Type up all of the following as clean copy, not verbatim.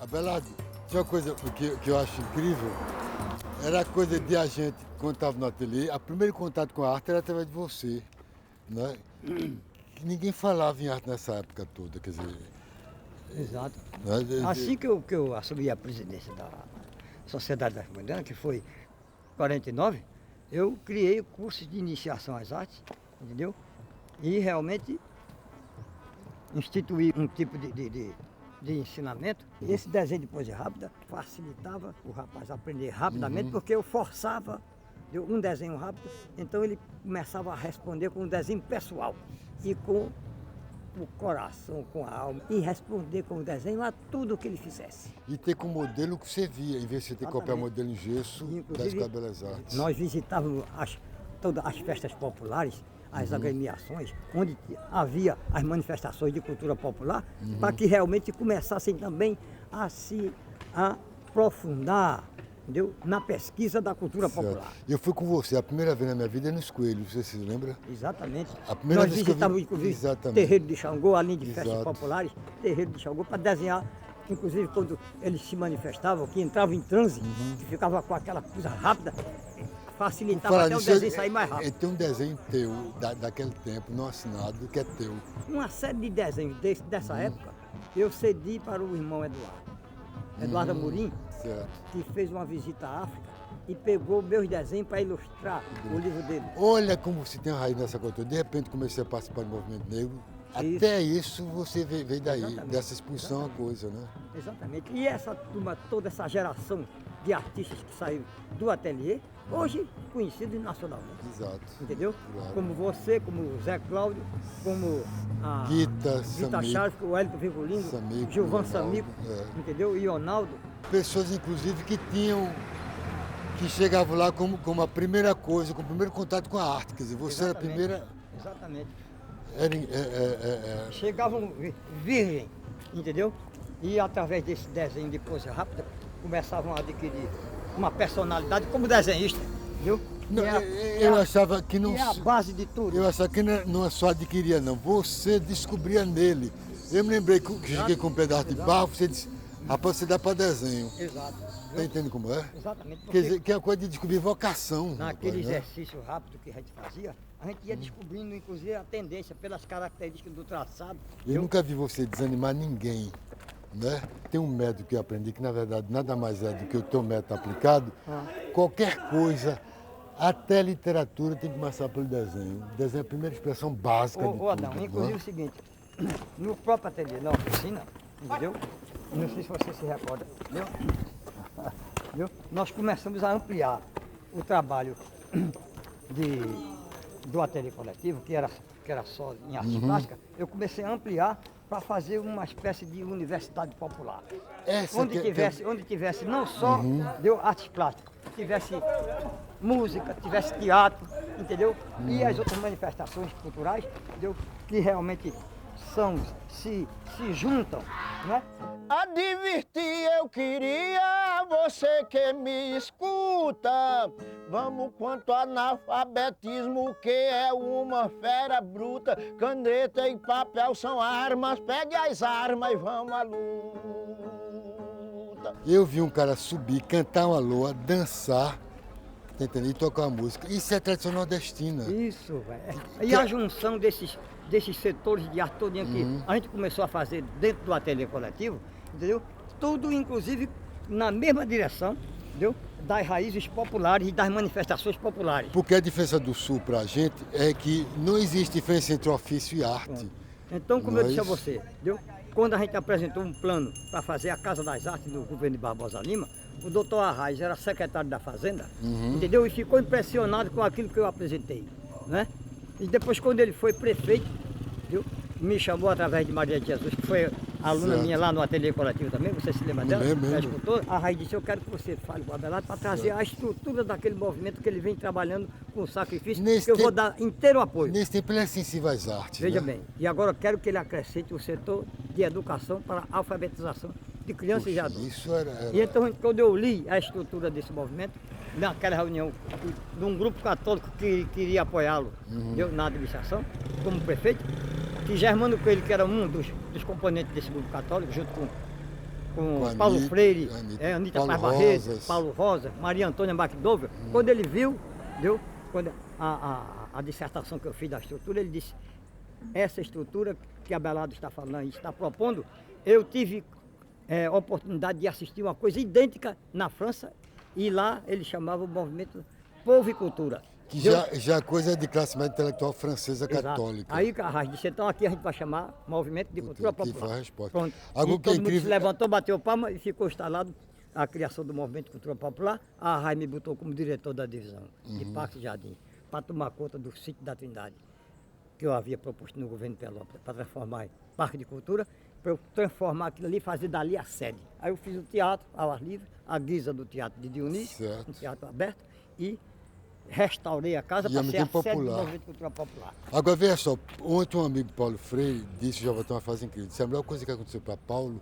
Abelardo, tinha uma coisa que eu acho incrível, era a coisa de a gente, quando estava no ateliê, o primeiro contato com a arte era através de você, né? Ninguém falava em arte nessa época toda, quer dizer... Exato. Né? Assim que eu assumi a presidência da Sociedade das Modernas, que foi em 49, eu criei cursos de iniciação às artes, entendeu? E realmente instituí um tipo de ensinamento. Esse desenho de pose rápida facilitava o rapaz aprender rapidamente, porque eu forçava um desenho rápido, então ele começava a responder com um desenho pessoal e com o coração, com a alma, e responder com o desenho a tudo o que ele fizesse. E ter como modelo o que você via, em vez de você ter que copiar modelo em gesso da Escola de Belas Artes. Nós visitávamos todas as festas populares, as agremiações, onde havia as manifestações de cultura popular, para que realmente começassem também a se aprofundar, entendeu? Na pesquisa da cultura popular. Eu fui com você a primeira vez na minha vida nos Coelhos, você se lembra? Exatamente. A primeira Nós vez que eu vi... visitávamos, inclusive, Exatamente. terreiro de Xangô, além de festas Exato. populares, terreiro de Xangô, para desenhar. Inclusive, quando eles se manifestavam, que entravam em transe, que ficava com aquela coisa rápida, facilitava até o desenho sair mais rápido. Tem um desenho teu, daquele tempo, não assinado, que é teu. Uma série de desenhos dessa época, eu cedi para o irmão Eduardo Amorim, Certo. que fez uma visita à África e pegou meus desenhos para ilustrar o livro dele. Olha como você tem a raiz nessa cultura. De repente comecei a participar do movimento negro. Isso. Até isso você veio daí, Exatamente. dessa expulsão a coisa, né? Exatamente. E essa turma, toda essa geração de artistas que saíram do ateliê, hoje conhecidos nacionalmente. Exato. Entendeu? Claro. Como você, como o Zé Cláudio, como a Guita, Gita Samico, Chaves, o Hélio Virgulino, Samico, Gilvan Ronaldo, Samico, entendeu? E Ronaldo. Pessoas, inclusive, que chegavam lá como a primeira coisa, como o primeiro contato com a arte. Quer dizer, você era a primeira... Exatamente. Era, Chegavam virgem, entendeu? E através desse desenho de pose rápida, começavam a adquirir uma personalidade como desenhista, entendeu? Não, eu achava que não... É a base de tudo. Eu achava que não só adquiria, não. Você descobria nele. Eu me lembrei que cheguei com um pedaço de barro, você disse, rapaz, você dá para desenho. Exato. Tá entendendo como é? Exatamente. Quer dizer, que é a coisa de descobrir vocação. Naquele rapaz, né? exercício rápido que a gente fazia, a gente ia descobrindo, inclusive, a tendência pelas características do traçado. Eu nunca vi você desanimar ninguém, né? Tem um método que eu aprendi que, na verdade, nada mais é do que o teu método aplicado. Qualquer coisa, até literatura, tem que começar pelo desenho. O desenho é a primeira expressão básica de tudo. Adão, inclusive né? o seguinte, no próprio ateliê, na oficina, entendeu? Não sei se você se recorda, entendeu? Entendeu? Nós começamos a ampliar o trabalho do ateliê coletivo, que era só em arte plástica. Eu comecei a ampliar para fazer uma espécie de universidade popular. Onde tivesse não só artes plásticas, tivesse música, tivesse teatro, entendeu? E as outras manifestações culturais, entendeu? Que realmente se juntam, né? Advertir eu queria, você que me escuta. Vamos quanto analfabetismo, que é uma fera bruta. Caneta e papel são armas, pegue as armas e vamos à luta. Eu vi um cara subir, cantar uma loa, dançar, tá entendendo? E tocar uma música. Isso é tradição nordestina. Isso, velho. E a junção desses setores de arte todinha que a gente começou a fazer dentro do ateliê coletivo, entendeu? Tudo, inclusive, na mesma direção, entendeu? Das raízes populares e das manifestações populares. Porque a diferença do Sul pra gente é que não existe diferença entre ofício e arte. Então, como eu disse a você, entendeu? Quando a gente apresentou um plano para fazer a Casa das Artes no governo de Barbosa Lima, o doutor Arraes era secretário da Fazenda, entendeu? E ficou impressionado com aquilo que eu apresentei, né? E depois, quando ele foi prefeito, entendeu? Me chamou através de Maria de Jesus, que foi aluna minha lá no ateliê coletivo também, você se lembra dela? Lembro. A Arraes disse, eu quero que você fale com o Abelardo para trazer a estrutura daquele movimento que ele vem trabalhando com sacrifício, que eu vou dar inteiro apoio. Nesse tempo ele é sensível às artes. Veja né? bem, e agora eu quero que ele acrescente o setor de educação para a alfabetização de crianças e adultos. Isso era... E então, quando eu li a estrutura desse movimento, naquela reunião de um grupo católico que queria apoiá-lo na administração, como prefeito, que Germano Coelho, que era um dos componentes desse grupo católico, junto com com Paulo Freire, Anita Paulo Paz Barreto, Rosas. Paulo Rosa, Maria Antônia McDowell. Quando ele viu, quando a dissertação que eu fiz da estrutura, ele disse, essa estrutura que Abelardo está falando e está propondo, eu tive oportunidade de assistir uma coisa idêntica na França, e lá ele chamava o movimento Povo e Cultura. Que já é coisa de classe média intelectual francesa católica. Aí Carrasco disse, então aqui a gente vai chamar Movimento de Cultura Que foi a Popular. resposta. Pronto. Algo E que é todo mundo se incrível. levantou, bateu palma e ficou instalado a criação do Movimento de Cultura Popular. A RAI me botou como diretor da divisão de Parque e Jardim, para tomar conta do sítio da Trindade, que eu havia proposto no governo de Pelópolis, para transformar em Parque de Cultura, para eu transformar aquilo ali e fazer dali a sede. Aí eu fiz o teatro ao ar livre, a guisa do Teatro de Dionísio, um teatro aberto, e restaurei a casa para ser a sede do Movimento de Cultura Popular. Agora, veja só, ontem um amigo, Paulo Freire, disse, já botou uma frase incrível, disse, a melhor coisa que aconteceu para Paulo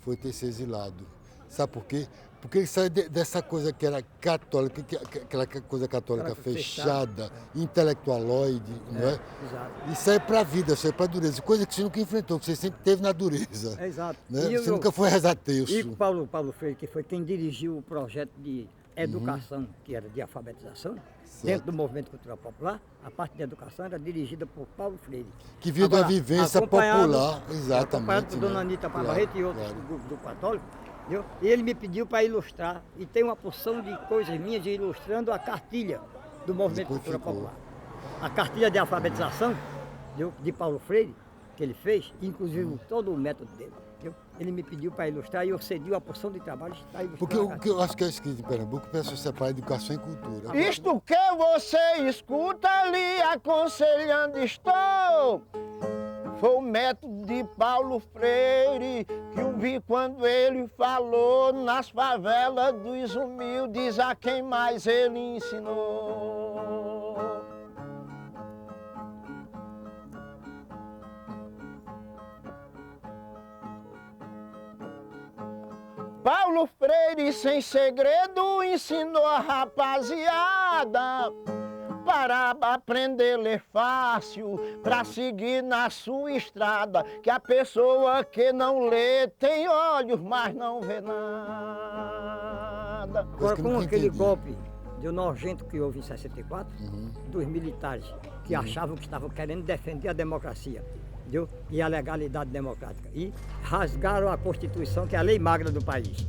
foi ter se exilado. Sabe por quê? Porque ele saiu dessa coisa que era católica, aquela coisa católica fechada, intelectualoide, não é? Exato. E saiu para a vida, saiu para a dureza, coisa que você nunca enfrentou, que você sempre teve na dureza. É exato. Né? E Você nunca foi rezateus. E Paulo Freire, que foi quem dirigiu o projeto de educação, que era de alfabetização, dentro do Movimento Cultural Popular, a parte de educação era dirigida por Paulo Freire. Que viu da vivência popular, exatamente. Acompanhado por Dona Anita Paz Barreto e outros do grupo do Católico. Entendeu? E ele me pediu para ilustrar, e tem uma porção de coisas minhas de ilustrando a cartilha do Movimento Cultura Popular. A cartilha de alfabetização de Paulo Freire, que ele fez, inclusive todo o método dele. Entendeu? Ele me pediu para ilustrar e eu cedi uma porção de trabalho para ilustrar. Porque o que eu acho que é escrito em Pernambuco, pensa separar educação e cultura. Isto que você escuta lhe aconselhando estou. Foi o método de Paulo Freire que eu vi quando ele falou nas favelas dos humildes a quem mais ele ensinou. Paulo Freire, sem segredo, ensinou a rapaziada para aprender a ler fácil, para seguir na sua estrada, que a pessoa que não lê tem olhos, mas não vê nada. Agora, com aquele golpe de nojento que houve em 64, dos militares que achavam que estavam querendo defender a democracia, entendeu? E a legalidade democrática, e rasgaram a Constituição, que é a lei magra do país.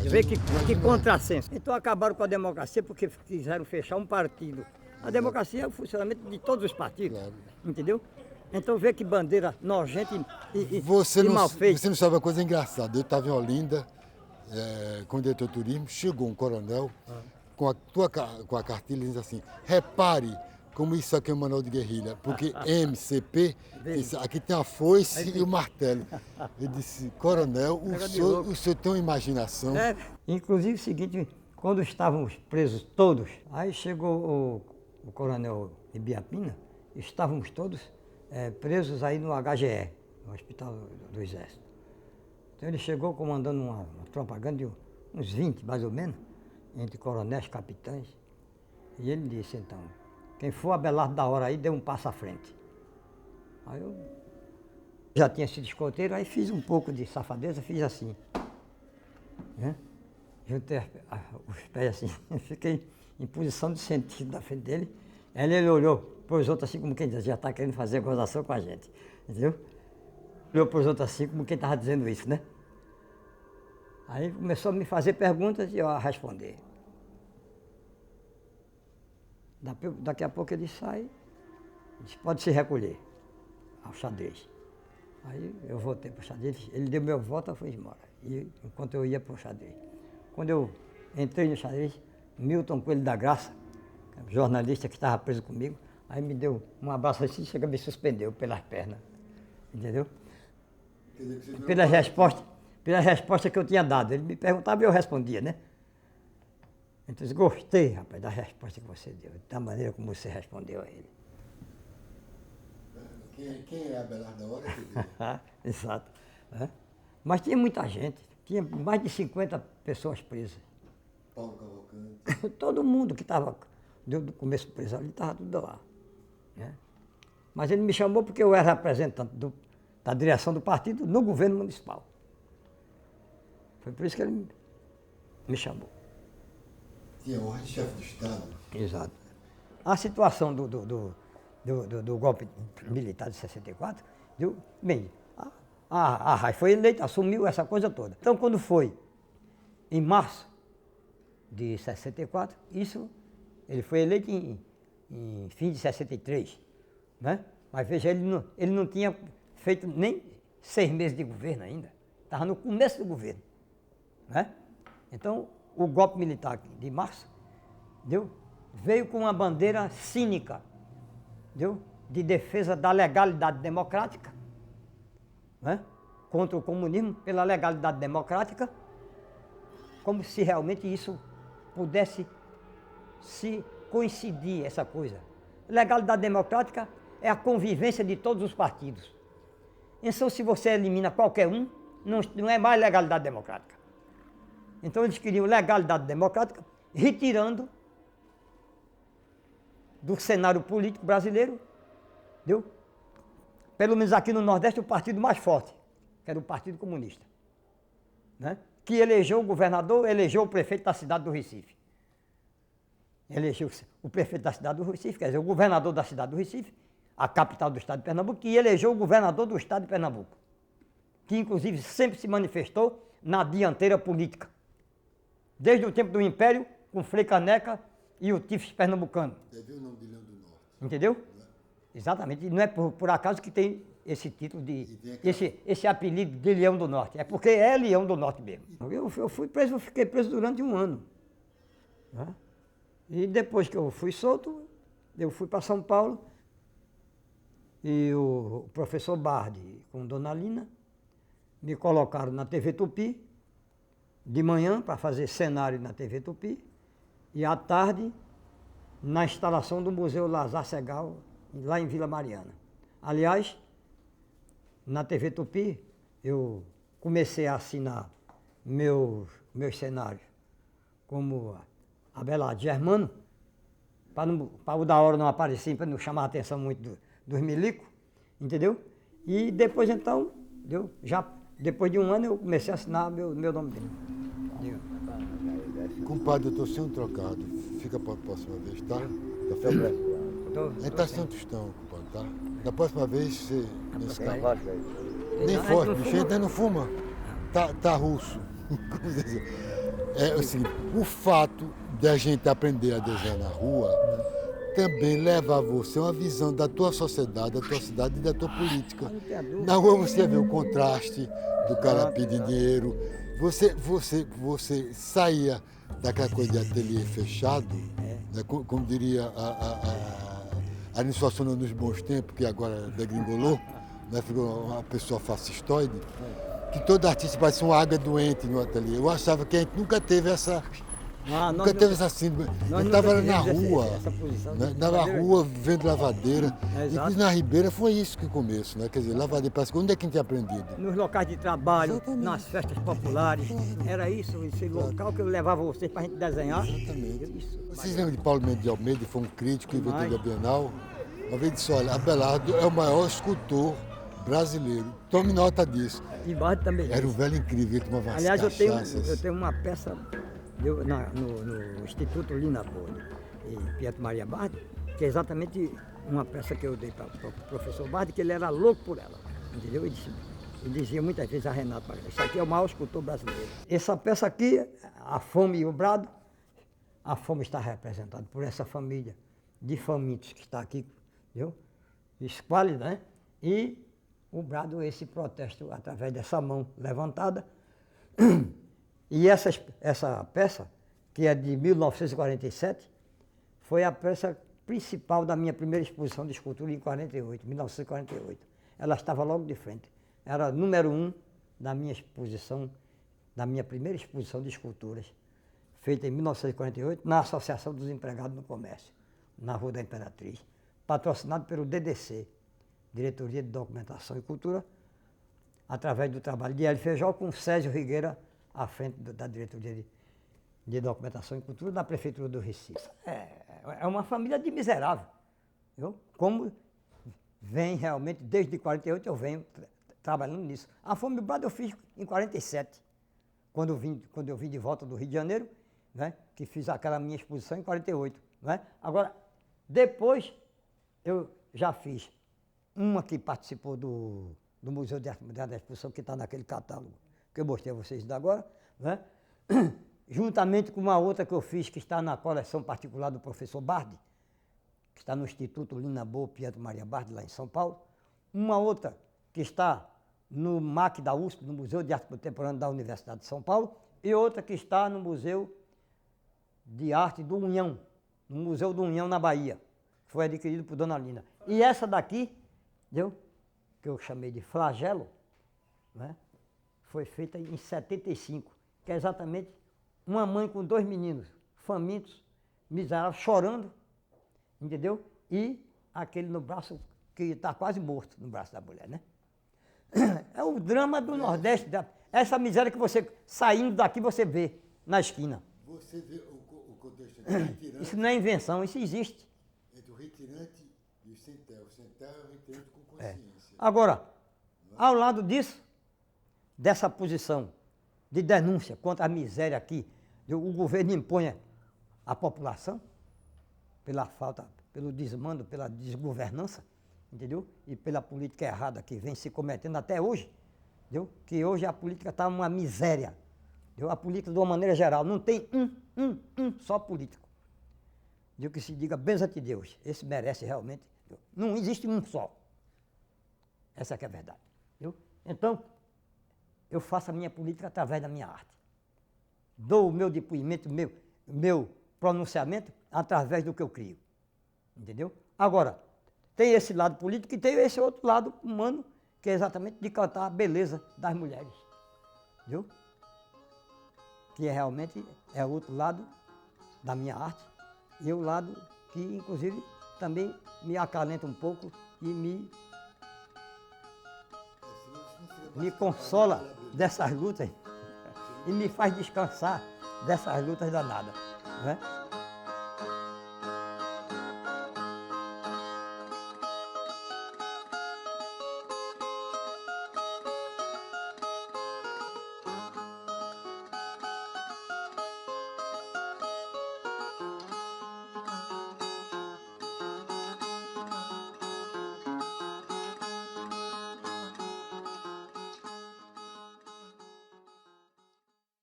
Vê que contrassenso. Então acabaram com a democracia porque quiseram fechar um partido. A democracia é o funcionamento de todos os partidos, entendeu? Então vê que bandeira nojenta e mal feita. Você não sabe uma coisa engraçada. Eu estava em Olinda, com o diretor de turismo, chegou um coronel com a cartilha dizendo assim, repare como isso aqui é um manual de guerrilha, porque MCP, aqui tem a foice e o martelo. Eu disse, coronel, o senhor tem uma imaginação. Inclusive o seguinte, quando estávamos presos todos, aí chegou o coronel Ibiapina, estávamos todos presos aí no HGE, no Hospital do Exército. Então ele chegou comandando uma tropa grande, uns 20 mais ou menos, entre coronéis, capitães, e ele disse então, quem for Abelardo da hora aí, dê um passo à frente. Aí eu já tinha sido escoteiro, aí fiz um pouco de safadeza, fiz assim, né? Juntei os pés assim, fiquei em posição de sentido na frente dele. Aí ele olhou para os outros assim, como quem já está querendo fazer gozação com a gente, entendeu? Olhou para os outros assim, como quem estava dizendo isso, né? Aí começou a me fazer perguntas e eu a responder. Daqui a pouco ele sai, disse, pode se recolher ao xadrez. Aí eu voltei para o xadrez, ele deu meu voto e foi embora, e, enquanto eu ia para o xadrez. Quando eu entrei no xadrez, Milton Coelho da Graça, jornalista que estava preso comigo, aí me deu um abraço assim, chega me suspendeu pelas pernas, entendeu? Pela resposta que eu tinha dado. Ele me perguntava e eu respondia, né? Então, eu gostei, rapaz, da resposta que você deu, da maneira como você respondeu a ele. Quem é Abelardo da hora? Exato. Mas tinha muita gente, tinha mais de 50 pessoas presas. Paulo Cavalcante. Todo mundo que estava do começo preso ali estava tudo lá. Né? Mas ele me chamou porque eu era representante da direção do partido no governo municipal. Foi por isso que ele me chamou. Tinha honra de chefe de Estado. Exato. A situação do golpe militar de 64, deu, bem, a Arraes foi eleita, assumiu essa coisa toda. Então, quando foi em março de 64, ele foi eleito em fim de 63, né? Mas veja, ele não tinha feito nem 6 meses de governo ainda, estava no começo do governo, né? Então, o golpe militar de março, veio com uma bandeira cínica, de defesa da legalidade democrática, né? Contra o comunismo, pela legalidade democrática, como se realmente isso pudesse se coincidir, essa coisa. Legalidade democrática é a convivência de todos os partidos. Então, se você elimina qualquer um, não é mais legalidade democrática. Então, eles queriam legalidade democrática, retirando do cenário político brasileiro, pelo menos aqui no Nordeste, o partido mais forte, que era o Partido Comunista, né? Que elegeu o governador, elegeu o prefeito da cidade do Recife. Elegeu o prefeito da cidade do Recife, quer dizer, o governador da cidade do Recife, a capital do estado de Pernambuco, e elegeu o governador do estado de Pernambuco, que inclusive sempre se manifestou na dianteira política. Desde o tempo do Império, com Frei Caneca e o Tifes pernambucano. Teve o nome de Leão do Norte. Entendeu? Exatamente. E não é por acaso que tem esse título esse apelido de Leão do Norte. É porque é Leão do Norte mesmo. Eu fui preso, eu fiquei preso durante 1 ano. Né? E depois que eu fui solto, eu fui para São Paulo e o professor Bardi com Dona Lina me colocaram na TV Tupi de manhã para fazer cenário na TV Tupi e à tarde na instalação do Museu Lazar Segal, lá em Vila Mariana. Aliás, na TV Tupi, eu comecei a assinar meus cenários como Abelardo Germano, para o da hora não aparecer, para não chamar a atenção muito dos milicos, entendeu? E depois então, depois de 1 ano eu comecei a assinar meu nome dele. Compadre, eu estou sem um trocado. Fica para a próxima vez, tá? Tá feio? A gente está sem tostão, compadre, tá? Da próxima vez você não escapa. Nem forte, bicho, ainda não fuma. Tá russo. É o seguinte, o fato de a gente aprender a desenhar na rua também leva a você uma visão da tua sociedade, da tua cidade e da tua política. Na rua você vê o contraste do cara pedindo dinheiro. Você saía daquela coisa de ateliê fechado, né, como diria a Anísio Suassuna nos bons tempos, que agora degringolou, né, ficou uma pessoa fascistoide, que todo artista parece uma águia doente no ateliê. Eu achava que a gente nunca teve essa síndrome. Eu estava na rua, na rua vendo lavadeira. E na Ribeira foi isso que começo, né? Quer dizer, lavadeira, parece que onde é que a gente tinha aprendido? Nos locais de trabalho, nas festas populares, era isso, esse local que eu levava vocês para a gente desenhar. Exatamente. Vocês lembram de Paulo Mendes de Almeida, que foi um crítico e inventor da Bienal? Uma vez disse, olha, Abelardo é o maior escultor brasileiro. Tome nota disso. E Bardi também. Era um velho incrível, ele tomava Aliás, eu tenho uma peça no Instituto Lina Boni e Pietro Maria Bardi, que é exatamente uma peça que eu dei para o professor Bardi, que ele era louco por ela, entendeu? Ele dizia muitas vezes a Renato, isso aqui é o maior escultor brasileiro. Essa peça aqui, a fome e o brado, a fome está representada por essa família de famintos que está aqui, entendeu? Esquálida, né? E o brado, esse protesto através dessa mão levantada. E essa peça, que é de 1947, foi a peça principal da minha primeira exposição de escultura em 1948. Ela estava logo de frente. Era número 1 da minha exposição, da minha primeira exposição de esculturas, feita em 1948, na Associação dos Empregados no Comércio, na Rua da Imperatriz, patrocinado pelo DDC, Diretoria de Documentação e Cultura, através do trabalho de Hélio Feijó com Sérgio Rigueira, à frente da Diretoria de Documentação e Cultura da Prefeitura do Recife. É uma família de miserável. Viu? Como vem realmente, desde 48 eu venho trabalhando nisso. A fome do brado eu fiz em 47. quando eu vim de volta do Rio de Janeiro, né? Que fiz aquela minha exposição em 48. Né? Agora, depois eu já fiz uma que participou do Museu de Arte Moderna da Exposição, que está naquele catálogo que eu mostrei a vocês ainda agora, né? Juntamente com uma outra que eu fiz, que está na coleção particular do professor Bardi, que está no Instituto Lina Boa Pietro Maria Bardi, lá em São Paulo. Uma outra que está no MAC da USP, no Museu de Arte Contemporânea da Universidade de São Paulo, e outra que está no Museu de Arte do União, no Museu do União, na Bahia. Foi adquirido por Dona Lina. E essa daqui, entendeu? Que eu chamei de Flagelo, né? Foi feita em 75, que é exatamente uma mãe com 2 meninos, famintos, miseráveis, chorando, entendeu? E aquele no braço, que está quase morto no braço da mulher, né? É o drama do Nordeste, essa miséria que você, saindo daqui, você vê na esquina. Você vê o contexto entre o retirante... Isso não é invenção, isso existe. Entre o retirante e o sem terra. O sem terra é o retirante com consciência. Agora, ao lado disso, dessa posição de denúncia contra a miséria aqui, o governo impõe à população, pela falta, pelo desmando, pela desgovernança, entendeu? E pela política errada que vem se cometendo até hoje, entendeu? Que hoje a política está uma miséria. Entendeu? A política, de uma maneira geral, não tem um só político. Entendeu? Que se diga, benza-te Deus, esse merece realmente. Entendeu? Não existe um só. Essa que é a verdade. Entendeu? Então, eu faço a minha política através da minha arte. Dou o meu depoimento, meu pronunciamento através do que eu crio. Entendeu? Agora, tem esse lado político e tem esse outro lado humano, que é exatamente de cantar a beleza das mulheres. Viu? Que realmente é o outro lado da minha arte e é o lado que, inclusive, também me acalenta um pouco e me consola dessas lutas e me faz descansar dessas lutas danadas. Né?